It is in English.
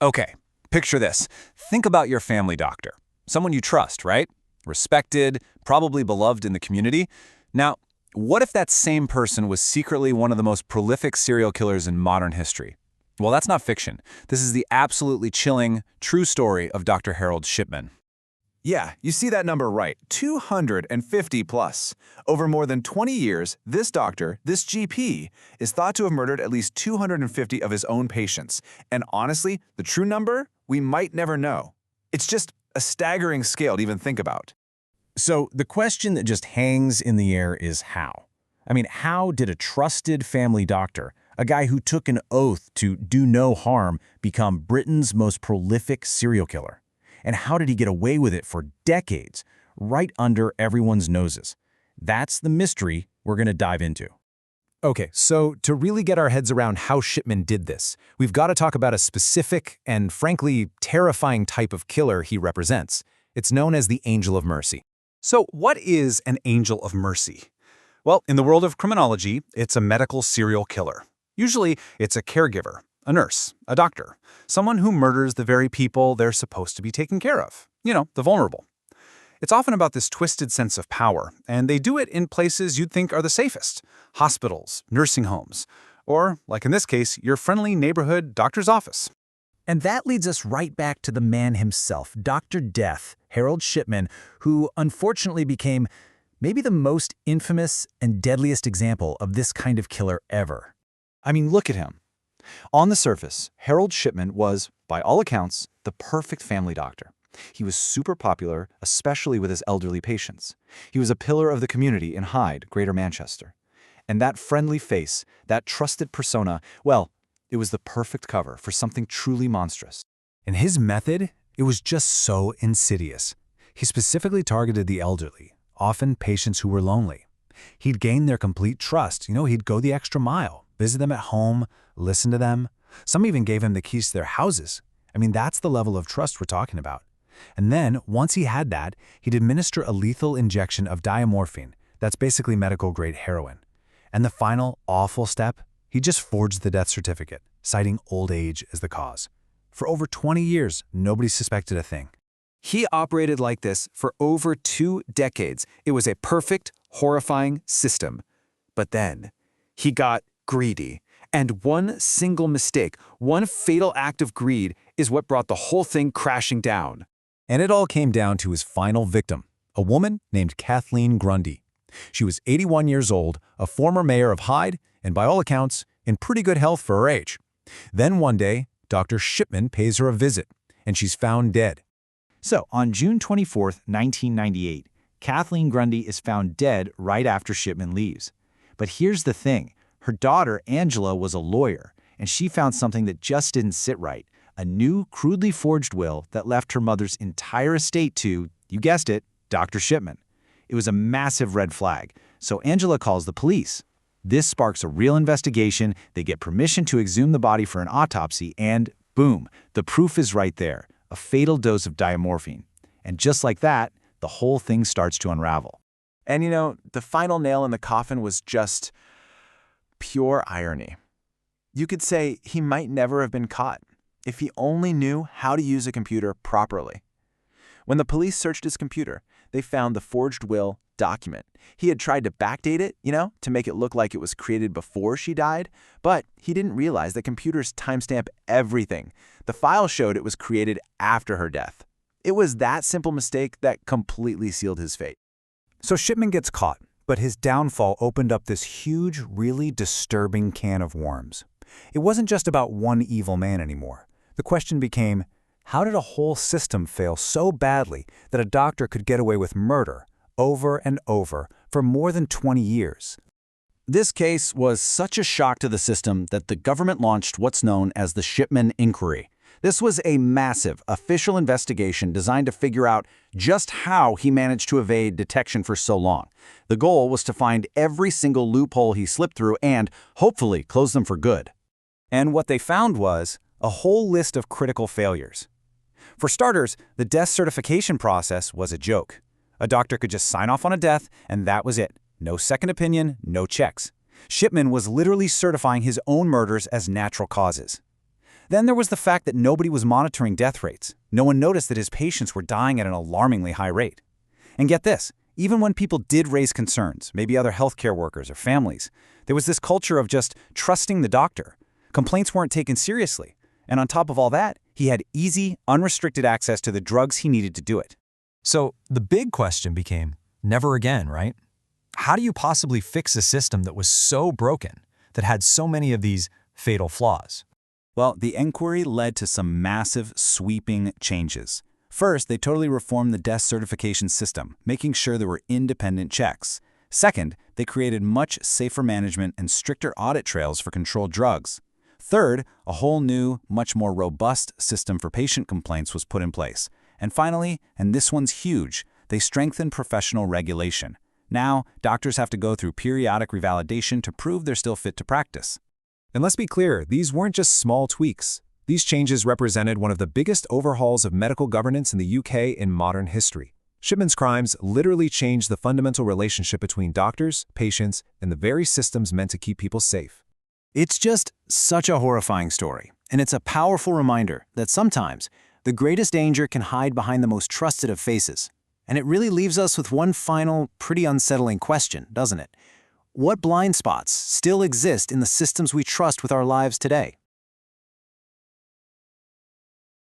Okay, picture this. Think about your family doctor. Someone you trust, right? Respected, probably beloved in the community. Now, what if that same person was secretly one of the most prolific serial killers in modern history? Well, that's not fiction. This is the absolutely chilling, true story of Dr. Harold Shipman. Yeah, you see that number right, 250 plus. Over more than 20 years, this doctor, this GP, is thought to have murdered at least 250 of his own patients. And honestly, the true number, we might never know. It's just a staggering scale to even think about. So the question that just hangs in the air is how? I mean, how did a trusted family doctor, a guy who took an oath to do no harm, become Britain's most prolific serial killer? And how did he get away with it for decades, right under everyone's noses? That's the mystery we're going to dive into. Okay, so to really get our heads around how Shipman did this, we've got to talk about a specific and frankly terrifying type of killer he represents. It's known as the Angel of Mercy. So what is an angel of mercy? Well, in the world of criminology, it's a medical serial killer. Usually, it's a caregiver, a nurse, a doctor, someone who murders the very people they're supposed to be taking care of. You know, the vulnerable. It's often about this twisted sense of power, and they do it in places you'd think are the safest. Hospitals, nursing homes, or, like in this case, your friendly neighborhood doctor's office. And that leads us right back to the man himself, Dr. Death, Harold Shipman, who unfortunately became maybe the most infamous and deadliest example of this kind of killer ever. I mean, look at him. On the surface, Harold Shipman was, by all accounts, the perfect family doctor. He was super popular, especially with his elderly patients. He was a pillar of the community in Hyde, Greater Manchester. And that friendly face, that trusted persona, well, it was the perfect cover for something truly monstrous. And his method, it was just so insidious. He specifically targeted the elderly, often patients who were lonely. He'd gain their complete trust. He'd go the extra mile, visit them at home, listen to them. Some even gave him the keys to their houses. I mean, that's the level of trust we're talking about. And then, once he had that, he'd administer a lethal injection of diamorphine. That's basically medical-grade heroin. And the final, awful step, he just forged the death certificate, citing old age as the cause. For over 20 years, nobody suspected a thing. He operated like this for over 2 decades. It was a perfect, horrifying system. But then, he got greedy. And one single mistake, one fatal act of greed, is what brought the whole thing crashing down. And it all came down to his final victim, a woman named Kathleen Grundy. She was 81 years old, a former mayor of Hyde, and by all accounts, in pretty good health for her age. Then one day, Dr. Shipman pays her a visit, and she's found dead. So, on June 24, 1998, Kathleen Grundy is found dead right after Shipman leaves. But here's the thing. Her daughter, Angela, was a lawyer, and she found something that just didn't sit right. A new, crudely forged will that left her mother's entire estate to, you guessed it, Dr. Shipman. It was a massive red flag, so Angela calls the police. This sparks a real investigation, they get permission to exhume the body for an autopsy, and boom, the proof is right there, a fatal dose of diamorphine. And just like that, the whole thing starts to unravel. And the final nail in the coffin was just pure irony. You could say he might never have been caught if he only knew how to use a computer properly. When the police searched his computer, they found the forged will document. He had tried to backdate it, to make it look like it was created before she died, but he didn't realize that computers timestamp everything. The file showed it was created after her death. It was that simple mistake that completely sealed his fate. So Shipman gets caught, but his downfall opened up this huge, really disturbing can of worms. It wasn't just about one evil man anymore. The question became, how did a whole system fail so badly that a doctor could get away with murder over and over for more than 20 years? This case was such a shock to the system that the government launched what's known as the Shipman Inquiry. This was a massive, official investigation designed to figure out just how he managed to evade detection for so long. The goal was to find every single loophole he slipped through and, hopefully, close them for good. And what they found was a whole list of critical failures. For starters, the death certification process was a joke. A doctor could just sign off on a death, and that was it. No second opinion, no checks. Shipman was literally certifying his own murders as natural causes. Then there was the fact that nobody was monitoring death rates. No one noticed that his patients were dying at an alarmingly high rate. And get this, even when people did raise concerns, maybe other healthcare workers or families, there was this culture of just trusting the doctor. Complaints weren't taken seriously. And on top of all that, he had easy, unrestricted access to the drugs he needed to do it. So the big question became, never again, right? How do you possibly fix a system that was so broken, that had so many of these fatal flaws? Well, the inquiry led to some massive, sweeping changes. First, they totally reformed the death certification system, making sure there were independent checks. Second, they created much safer management and stricter audit trails for controlled drugs. Third, a whole new, much more robust system for patient complaints was put in place. And finally, and this one's huge, they strengthened professional regulation. Now, doctors have to go through periodic revalidation to prove they're still fit to practice. And let's be clear, these weren't just small tweaks. These changes represented one of the biggest overhauls of medical governance in the UK in modern history. Shipman's crimes literally changed the fundamental relationship between doctors, patients, and the very systems meant to keep people safe. It's just such a horrifying story, and it's a powerful reminder that sometimes the greatest danger can hide behind the most trusted of faces. And it really leaves us with one final, pretty unsettling question, doesn't it? What blind spots still exist in the systems we trust with our lives today?